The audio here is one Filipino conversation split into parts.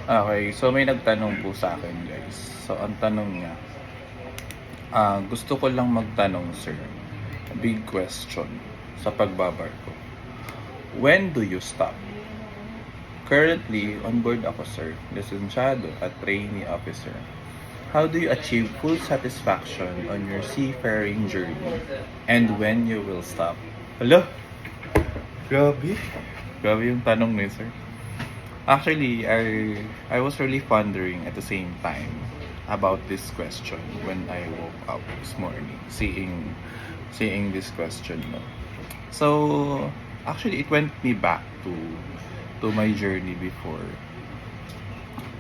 Okay, so may nagtanong po sa akin, guys. So ang tanong niya, gusto ko lang magtanong sir, big question sa pagbabarko. When do you stop? Currently, on board ako sir, lisensyado at trainee officer. How do you achieve full satisfaction on your seafaring journey? And when you will stop? Hala, grabe. Grabe yung tanong ni sir. Actually, I was really pondering at the same time about this question when I woke up this morning, seeing this question. No? So actually, it went me back to my journey before,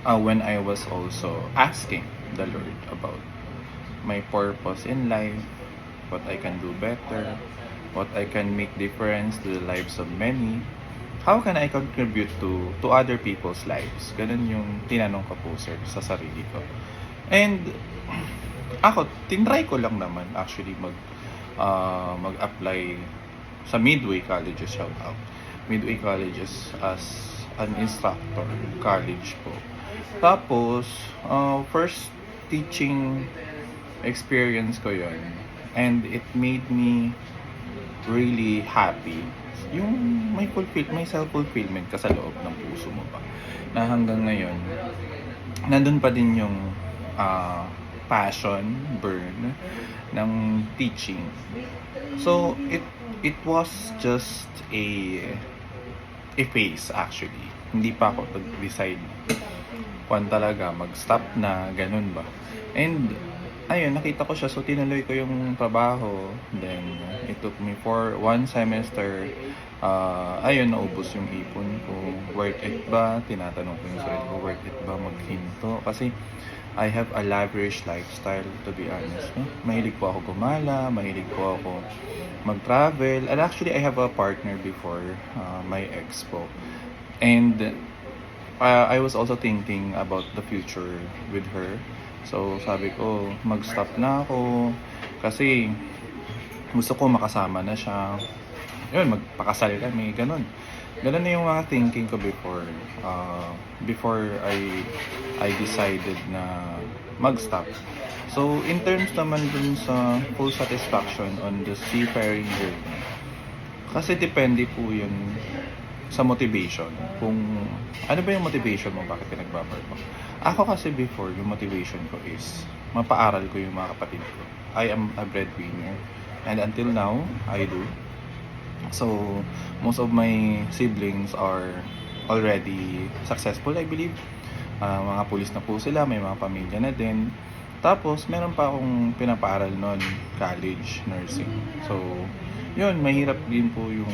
when I was also asking the Lord about my purpose in life, what I can do better, what I can make difference to the lives of many. How can I contribute to other people's lives? Ganun yung tinanong ko po sir sa sarili ko. And ako, tinry ko lang naman actually mag-apply sa Midway Colleges, shout out. Midway Colleges as an instructor, college po. Tapos, first teaching experience ko yon, and it made me really happy. Yung may self-fulfillment ka sa loob ng puso mo ba, na hanggang ngayon nandun pa din yung passion, burn ng teaching. So it was just a phase actually. Hindi pa ako nag-decide kung talaga mag-stop na, ganun ba. And ayun, nakita ko siya, so tinuloy ko yung trabaho. Then it took me for one semester. Ayun, naubos yung ipon ko. Worth it ba? Tinatanong ko yung sarili ko, worth it ba maghinto? Kasi I have a lavish lifestyle, to be honest. No? Mahilig po ako gumala, mahilig po ako mag-travel. And actually, I have a partner before, my ex po. And I was also thinking about the future with her. So sabi ko, mag-stop na ako kasi gusto ko makasama na siya. Yun, magpakasal kami, ganun. Ganun na yung mga thinking ko before I decided na mag-stop. So in terms naman dun sa full satisfaction on the seafaring journey, kasi depende po yun sa motivation. Kung ano ba yung motivation mo, bakit ka nagbabarko? Ako kasi before, yung motivation ko is mapaaral ko yung mga kapatid ko. I am a breadwinner, and until now, I do. So, most of my siblings are already successful, I believe. Mga pulis na po sila, may mga pamilya na din. Tapos, meron pa akong pinapaaral noon, college, nursing. So, yun, mahirap din po yung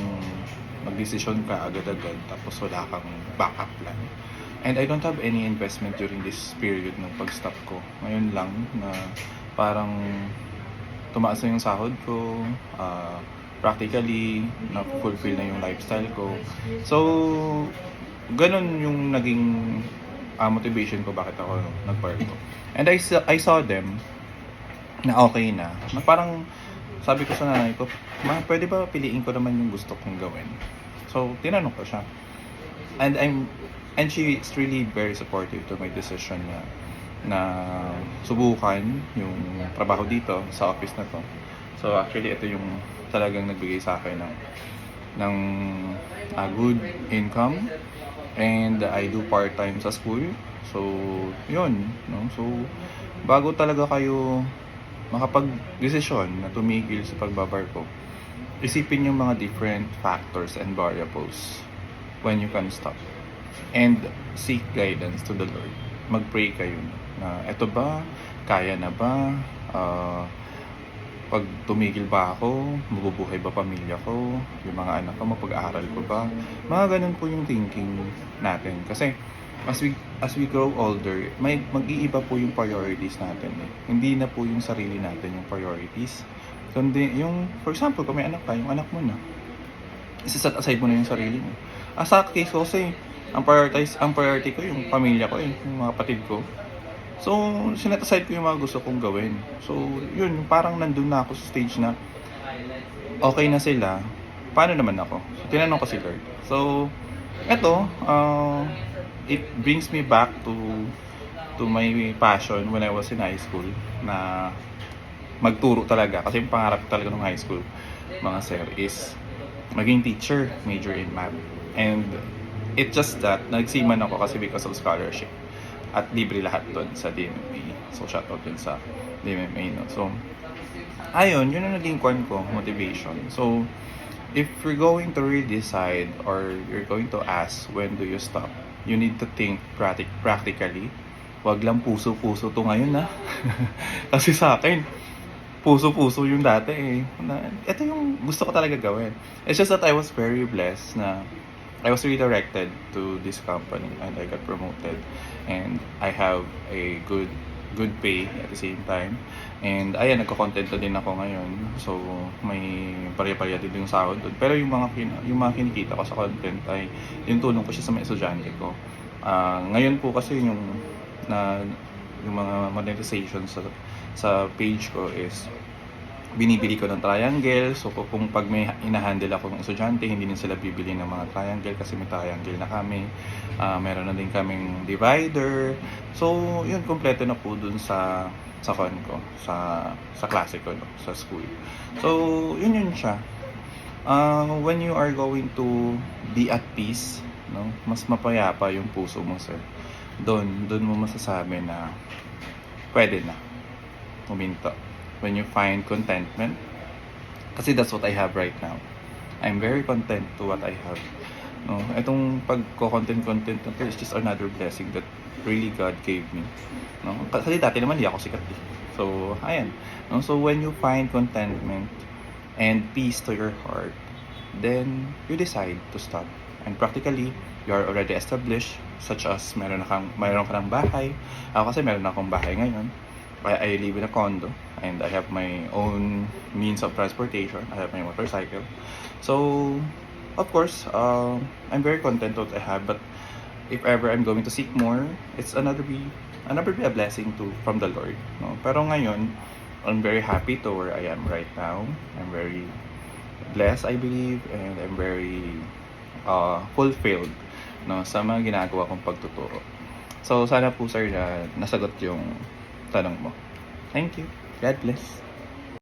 magdesisyon ka agad-agad tapos wala kang backup plan. And I don't have any investment during this period ng pag-stop ko. Ngayon lang na parang tumaas na yung sahod ko, practically na-fulfill na yung lifestyle ko. So, ganun yung naging motivation ko bakit ako nagbarko. And I saw them na okay na parang sabi ko sa nanay ko, ma, pwede ba piliin ko naman yung gusto kong gawin? So, tinanong ko siya. And she is really very supportive to my decision na subukan yung trabaho dito sa office na to. So, actually, ito yung talagang nagbigay sa akin ng good income. And I do part-time sa school. So, yun. No? So, bago talaga kayo makapag-desisyon na tumigil sa pagbabarko, isipin yung mga different factors and variables when you can stop. And seek guidance to the Lord. Mag-pray kayo na eto ba, kaya na ba, pag tumigil ba ako, mabubuhay ba pamilya ko, yung mga anak ko, mapag-aaral ko ba. Mga ganun po yung thinking natin. Kasi as we grow older, mag-iiba po yung priorities natin. Hindi na po yung sarili natin yung priorities. Kundi yung, for example, kung may anak ka, yung anak mo na, isa-set aside mo na yung sarili mo. Sa case ko kasi, ang priority ko yung pamilya ko, yung mga kapatid ko. So, sinet aside ko yung mga gusto kong gawin. So, yun, parang nandun na ako sa stage na okay na sila, paano naman ako? So, tinanong ko si Lord. So, eto, it brings me back to my passion when I was in high school na magturo talaga. Kasi yung pangarap ko talaga nung high school, mga sir, is maging teacher, major in math. And it's just that, nagsiman ako kasi because of scholarship. At libre lahat doon sa DMMA. So, shoutout din sa DMMA, no? So, ayun, yun ang naging kwan ko, motivation. So, if you're going to really decide or you're going to ask when do you stop, you need to think practically. Wag lang puso-puso to ngayon, ha. Kasi sa akin, puso-puso yung dati eh. Ito yung gusto ko talaga gawin. It's just that I was very blessed na I was redirected to this company and I got promoted. And I have a good pay at the same time. And ayan, nagko-content din ako ngayon. So, may pare-pareha din yung sahod doon. Pero yung mga kinikita ko sa content ay yung tulong ko siya sa mga estudyante ko. Ngayon po kasi yung mga monetization sa page ko is binibili ko ng triangle. So kung pag may inahandle ako ng estudyante, hindi din sila bibili ng mga triangle kasi may triangle na kami. Meron na din kaming divider. So yun, kompleto na po dun sa con ko, sa klase ko, no? Sa school. So yun siya. When you are going to be at peace, no, mas mapayapa yung puso mo, sir. Doon mo masasabi na pwede na huminto. When you find contentment, kasi that's what I have right now. I'm very content to what I have. No, itong pagko-content na to is just another blessing that really God gave me. No, kasi dati naman hindi ako sikat eh. So, ayan. No, so when you find contentment and peace to your heart, then you decide to stop. And practically, you are already established, such as meron ka ng bahay. Ako kasi meron akong bahay ngayon. I live in a condo and I have my own means of transportation. I have my motorcycle. So, of course, I'm very content with what I have. But if ever I'm going to seek more, it's another be a blessing from the Lord. No? Pero ngayon, I'm very happy to where I am right now. I'm very blessed, I believe, and I'm very fulfilled, no, sa mga ginagawa kong pagtuturo. So sana po, sir, na nasagot yung tanong mo. Thank you. God bless.